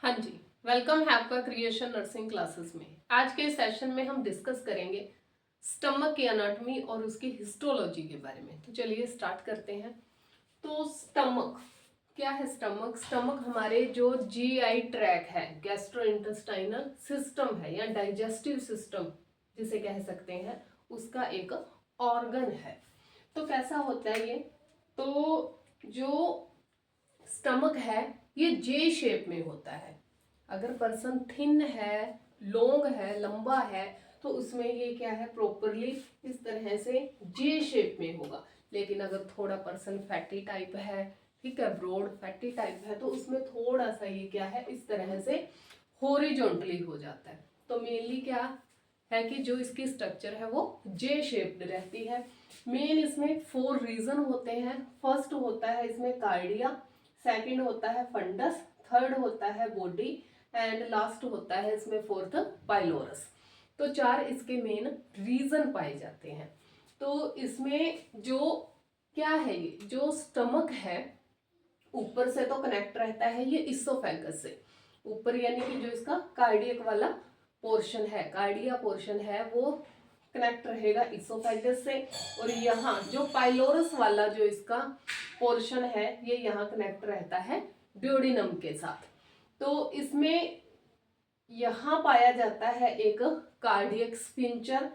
हाँ जी, वेलकम है आपका क्रिएशन नर्सिंग क्लासेस में। आज के सेशन में हम डिस्कस करेंगे स्टमक की एनाटॉमी और उसकी हिस्टोलॉजी के बारे में। तो चलिए स्टार्ट करते हैं। तो स्टमक क्या है? स्टमक स्टमक हमारे जो जीआई ट्रैक है, गैस्ट्रोइंटेस्टाइनल सिस्टम है या डाइजेस्टिव सिस्टम जिसे कह सकते हैं, उसका एक ऑर्गन है। तो कैसा होता है ये? तो जो स्टमक है ये जे शेप में होता है। अगर पर्सन थिन है, लॉन्ग है, लंबा है, तो उसमें ये क्या है, प्रॉपरली इस तरह से जे शेप में होगा। लेकिन अगर थोड़ा पर्सन फैटी टाइप है, ठीक है, ब्रॉड फैटी टाइप है, तो उसमें थोड़ा सा ये क्या है, इस तरह से हॉरिजॉन्टली हो जाता है। तो मेनली क्या है कि जो इसकी स्ट्रक्चर है वो जे शेप्ड रहती है। मेन इसमें 4 रीजन होते हैं। फर्स्ट होता है इसमें कार्डिया, सेकंड होता है फंडस, थर्ड होता है बॉडी एंड लास्ट होता है इसमें फोर्थ पाइलोरस। तो 4 इसके मेन रीजन पाए जाते हैं। तो इसमें जो क्या है, ये जो स्टमक है ऊपर से तो कनेक्ट रहता है ये इसोफेगस से ऊपर, यानी कि जो इसका कार्डियक वाला पोर्शन है, कार्डिया पोर्शन है, वो कनेक्ट रहेगा इसोफेगस से। और यहाँ जो पाइलोरस वाला जो इसका पोर्शन है ये यहाँ कनेक्ट रहता है ड्यूोडेनम के साथ। तो इसमें यहाँ पाया जाता है एक कार्डियक स्फिंक्टर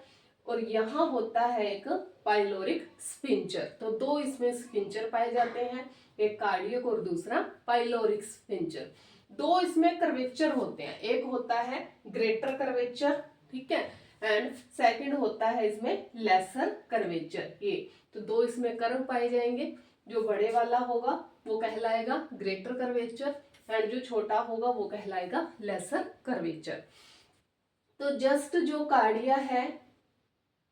और यहाँ होता है एक पाइलोरिक स्फिंक्टर। तो 2 इसमें स्फिंक्टर पाए जाते हैं, एक कार्डियक और दूसरा पाइलोरिक स्फिंक्टर। 2 इसमें कर्वेचर होते हैं, एक होता है ग्रेटर कर्वेचर, ठीक है, एंड सेकंड होता है इसमें लेसर कर्वेचर। ये तो 2 इसमें कर्व पाए जाएंगे। जो बड़े वाला होगा वो कहलाएगा ग्रेटर कर्वेचर एंड जो छोटा होगा वो कहलाएगा लेसर कर्वेचर। तो जस्ट जो कार्डिया है,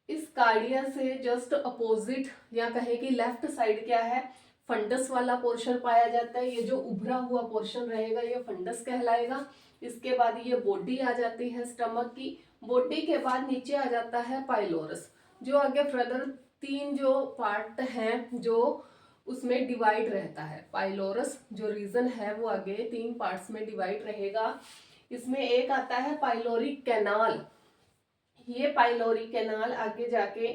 इस कार्डिया से जस्ट अपोजिट या कहे कि लेफ्ट साइड क्या है, फंडस वाला पोर्शन पाया जाता है। ये जो उभरा हुआ पोर्शन रहेगा ये फंडस कहलाएगा। इसके बाद ये बॉडी आ जाती है स्टमक की। बॉडी के बाद नीचे आ जाता है पाइलोरस। जो आगे फर्दर 3 जो पार्ट हैं जो उसमें डिवाइड रहता है। पाइलोरस जो रीजन है वो आगे 3 पार्ट्स में डिवाइड रहेगा। इसमें एक आता है पाइलोरिक कैनाल। ये पाइलोरिक कैनाल आगे जाके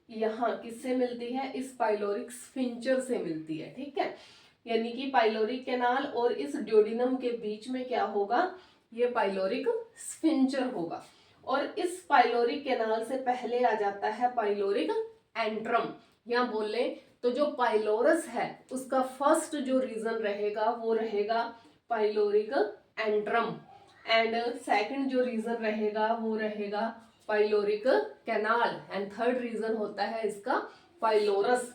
यहाँ किससे मिलती है, इस पाइलोरिक स्फिंक्टर से मिलती है, ठीक है। यानी कि पाइलोरिक कैनाल और इस ड्यूोडेनम के बीच में क्या होगा, ये पाइलोरिक स्फिंक्टर होगा। और इस पाइलोरिक कैनाल से पहले आ जाता है पाइलोरिक एंट्रम। या बोले तो जो पाइलोरस है उसका फर्स्ट जो रीजन रहेगा वो रहेगा पाइलोरिक एंट्रम एंड सेकंड जो रीजन रहेगा वो रहेगा pyloric canal and third region होता है इसका पाइलोरस।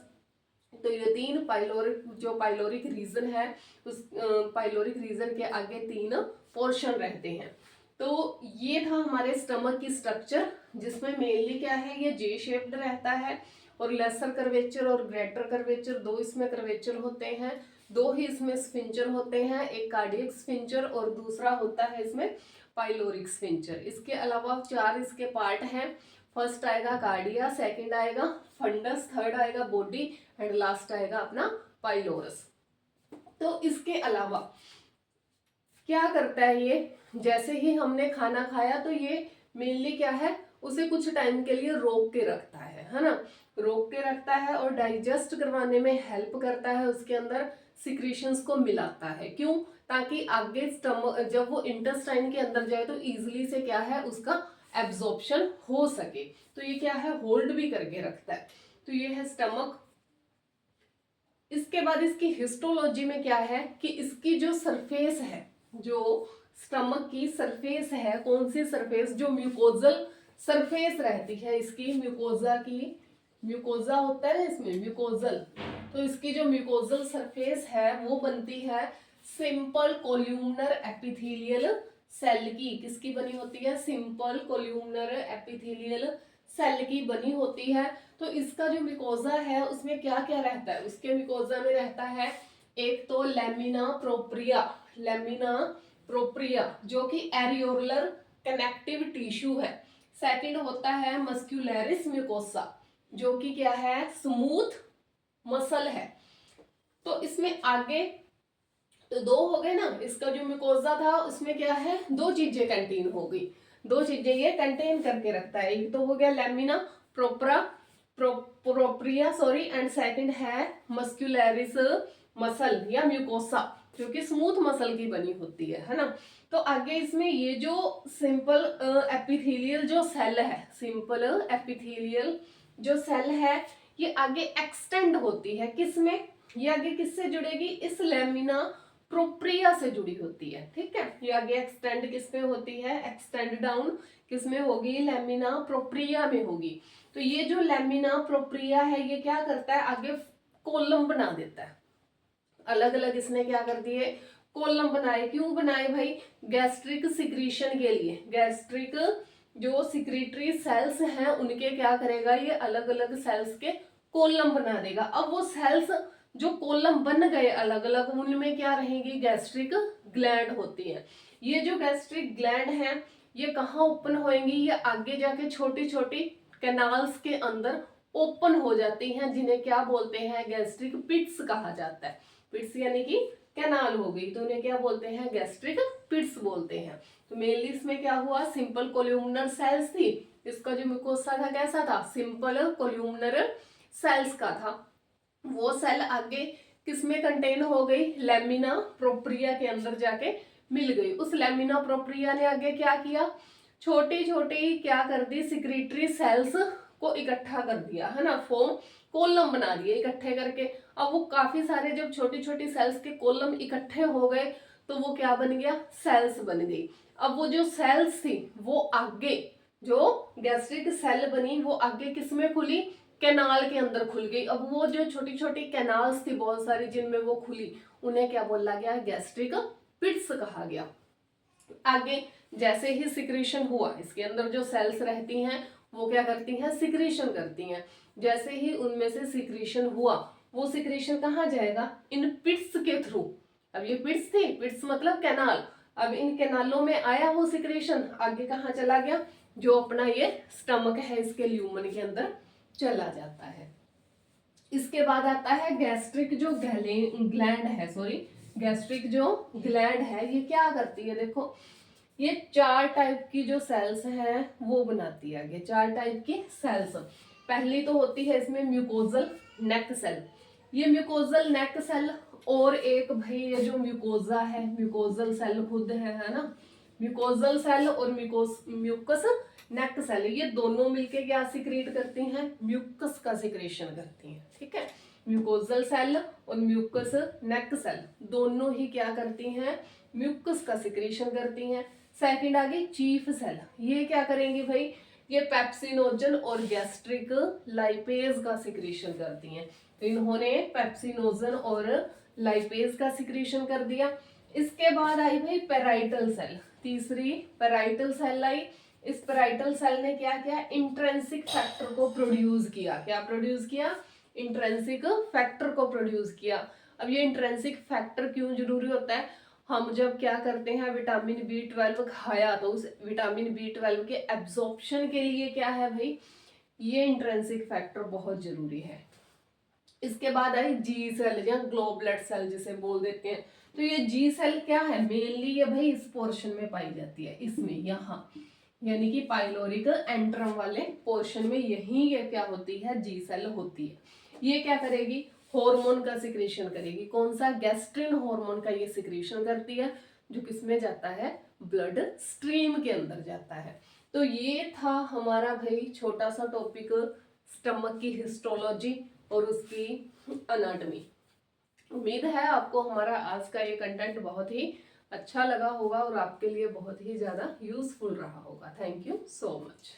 तो ये 3 पाइलोरिक जो पाइलोरिक रीजन है उस पाइलोरिक रीजन के आगे 3 पोर्शन रहते हैं। तो ये था हमारे स्टमक की स्ट्रक्चर, जिसमें मेनली क्या है, ये जे शेप्ड रहता है और लेसर कर्वेचर और ग्रेटर कर्वेचर 2 इसमें कर्वेचर होते हैं। 2 ही इसमें स्फिंक्टर होते हैं, एक कार्डियक स्फिंक्टर और दूसरा होता है इसमें पाइलोरिक स्फिंक्टर। इसके अलावा 4 इसके पार्ट हैं। फर्स्ट आएगा कार्डिया, सेकंड आएगा फंडस, थर्ड आएगा बॉडी एंड लास्ट आएगा अपना पाइलोरस। तो इसके अलावा क्या करता है ये, जैसे ही हमने खाना खाया तो ये मेनली क्या है, उसे कुछ टाइम के लिए रोक के रखता है ना, रोक के रखता है और डाइजेस्ट करवाने में हेल्प करता है, उसके अंदर सिक्रीशंस को मिलाता है। क्यों? ताकि आगे स्टमक जब वो इंटेस्टाइन के अंदर जाए तो इजीली से क्या है उसका एब्जॉर्प्शन हो सके। तो ये क्या है, होल्ड भी करके रखता है। तो ये है स्टमक। इसके बाद इसकी हिस्टोलॉजी में क्या है कि इसकी जो सरफेस है, जो स्टमक की सरफेस है, कौन सी सरफेस, जो म्यूकोजल सरफेस रहती है इसकी, म्यूकोजा की, म्यूकोजा होता है इसमें म्यूकोजल। तो इसकी जो म्यूकोजल सरफेस है वो बनती है सिंपल कोल्यूमनर एपिथेलियल सेल की। किसकी बनी होती है? सिंपल कोल्यूमनर एपिथेलियल सेल की बनी होती है। तो इसका जो म्यूकोजा है उसमें क्या क्या रहता है, उसके म्यूकोजा में रहता है एक तो लेमिना प्रोप्रिया, लेमिना प्रोप्रिया जो कि एरियोलर कनेक्टिव टिश्यू है। सेकंड होता है मस्क्यूलरिस म्यूकोसा जो कि क्या है, स्मूथ मसल है। तो इसमें आगे तो दो हो गए ना, इसका जो म्यूकोजा था उसमें क्या है, दो चीजें कंटेन हो गई, दो चीजें ये कंटेन करके रखता है। एक तो हो गया lamina propra propria sorry, and second है मस्कुलरिस मसल या म्यूकोसा, जो कि स्मूथ मसल की बनी होती है ना। तो आगे इसमें ये जो सिंपल एपिथेलियल जो सेल है, सिंपल एपिथेलियल जो सेल है, ये आगे एक्सटेंड होती है किसमें, ये आगे किससे जुड़ेगी, इस लेमिना प्रोप्रिया से जुड़ी होती है। ठीक है, ये आगे एक्सटेंड किसमें होती है, एक्सटेंड डाउन किसमें होगी, लेमिना प्रोप्रिया में होगी। तो ये जो लेमिना प्रोप्रिया है ये क्या करता है, आगे कॉलम बना देता है, अलग अलग इसने क्या कर दिए, कॉलम बनाए। क्यों बनाए भाई, गैस्ट्रिक सिक्रीशन के लिए। गैस्ट्रिक जो सिक्रीटरी सेल्स हैं उनके क्या करेगा, ये अलग अलग सेल्स के कॉलम बना देगा। अब वो सेल्स जो कॉलम बन गए अलग अलग, उनमें क्या रहेंगी, गैस्ट्रिक ग्लैंड होती है। ये जो गैस्ट्रिक ग्लैंड है ये कहाँ ओपन होएंगी, ये आगे जाके छोटी छोटी कैनाल्स के अंदर ओपन हो जाती हैं, जिन्हें क्या बोलते हैं, गैस्ट्रिक पिट्स कहा जाता है। पिट्स यानी कि कैनाल हो गई, तो उन्हें क्या बोलते हैं, गैस्ट्रिक पिट्स बोलते हैं। तो मेनली इसमें क्या हुआ, सिंपल कोल्यूमिनर सेल्स थी, इसका जो म्यूकोसा था कैसा था, सिंपल कोल्यूमिनर सेल्स का था। वो सेल आगे किसमें कंटेन हो गई, लेमिना प्रोप्रिया के अंदर जाके मिल गई। उस लेमिना प्रोप्रिया ने आगे क्या किया, छोटी छोटी क्या कर दी, सिक्रीटरी सेल्स को इकट्ठा कर दिया है ना, फॉर्म कॉलम बना दिए इकट्ठे करके। अब वो काफी सारे जब छोटी छोटी सेल्स के कॉलम इकट्ठे हो गए तो वो क्या बन गया, सेल्स बन गई। अब वो जो सेल्स थी वो आगे, जो गैस्ट्रिक सेल बनी वो आगे किसमें खुली, कैनाल के अंदर खुल गई। अब वो जो छोटी छोटी कैनाल्स थी बहुत सारी जिनमें वो खुली, उन्हें क्या बोला गया, गैस्ट्रिक पिट्स कहा गया। आगे जैसे ही सिक्रीशन हुआ, इसके अंदर जो सेल्स रहती हैं वो क्या करती हैं, सिक्रीशन करती हैं। जैसे ही उनमें से सिक्रीशन हुआ, वो सिक्रीशन कहाँ जाएगा, इन पिट्स के थ्रू। अब ये पिट्स थी, पिट्स मतलब कैनाल, अब इन कैनालों में आया वो सिक्रीशन, आगे कहाँ चला गया, जो अपना ये स्टमक है इसके ल्यूमन के अंदर चला जाता है। इसके बाद आता है गैस्ट्रिक जो ग्लैंड है, सॉरी गैस्ट्रिक जो ग्लैंड है, ये क्या करती है, देखो ये चार टाइप की जो सेल्स हैं वो बनाती है। आगे चार टाइप की सेल्स, पहली तो होती है इसमें म्यूकोजल नेक सेल, ये म्यूकोजल नेक सेल, और एक भाई ये जो म्यूकोजा है, म्यूकोजल सेल खुद है ना, म्यूकोजल सेल और म्यूकस नेक सेल, ये दोनों मिलके क्या सिक्रीट करती हैं, म्यूकस का सिक्रेशन करती हैं। ठीक है, म्यूकोजल सेल और म्यूकस नेक सेल दोनों ही क्या करती हैं, म्यूकस का सिक्रेशन करती हैं। सेकंड आगे चीफ सेल, ये क्या करेंगी भाई, ये पेप्सिनोजन और गैस्ट्रिक लाइपेज का सिक्रेशन करती हैं। तो इन्होंने पेप्सिनोजन और लाइपेज का सिक्रेशन कर दिया। इसके बाद आई भाई पेराइटल सेल, तीसरी पेराइटल सेल आई। इस पेराइटल सेल ने क्या किया, इंट्रेंसिक फैक्टर को प्रोड्यूस किया। क्या प्रोड्यूस किया, इंट्रेंसिक फैक्टर को प्रोड्यूस किया। अब ये इंट्रेंसिक फैक्टर क्यों जरूरी होता है, हम जब क्या करते हैं विटामिन B12 खाया तो उस विटामिन B12 के एब्जॉर्प्शन के लिए क्या है भाई, ये इंट्रेंसिक फैक्टर बहुत जरूरी है। इसके बाद आई जी सेल या ग्लोबुलर सेल जिसे बोल देते हैं। तो ये जी सेल क्या है, मेनली ये भाई इस पोर्शन में पाई जाती है, इसमें यहाँ, यानी कि पाइलोरिक एंट्रम वाले पोर्शन में यही ये क्या होती है, जी सेल होती है। ये क्या करेगी, हार्मोन का सिक्रेशन करेगी। कौन सा, गैस्ट्रिन हार्मोन का ये सिक्रेशन करती है, जो किसमें जाता है, ब्लड स्ट्रीम के अंदर जाता है। तो ये था हमारा भाई छोटा सा टॉपिक, स्टमक की हिस्टोलॉजी और उसकी अनाटमी। उम्मीद है आपको हमारा आज का ये कंटेंट बहुत ही अच्छा लगा होगा और आपके लिए बहुत ही ज़्यादा यूजफुल रहा होगा। Thank you so much.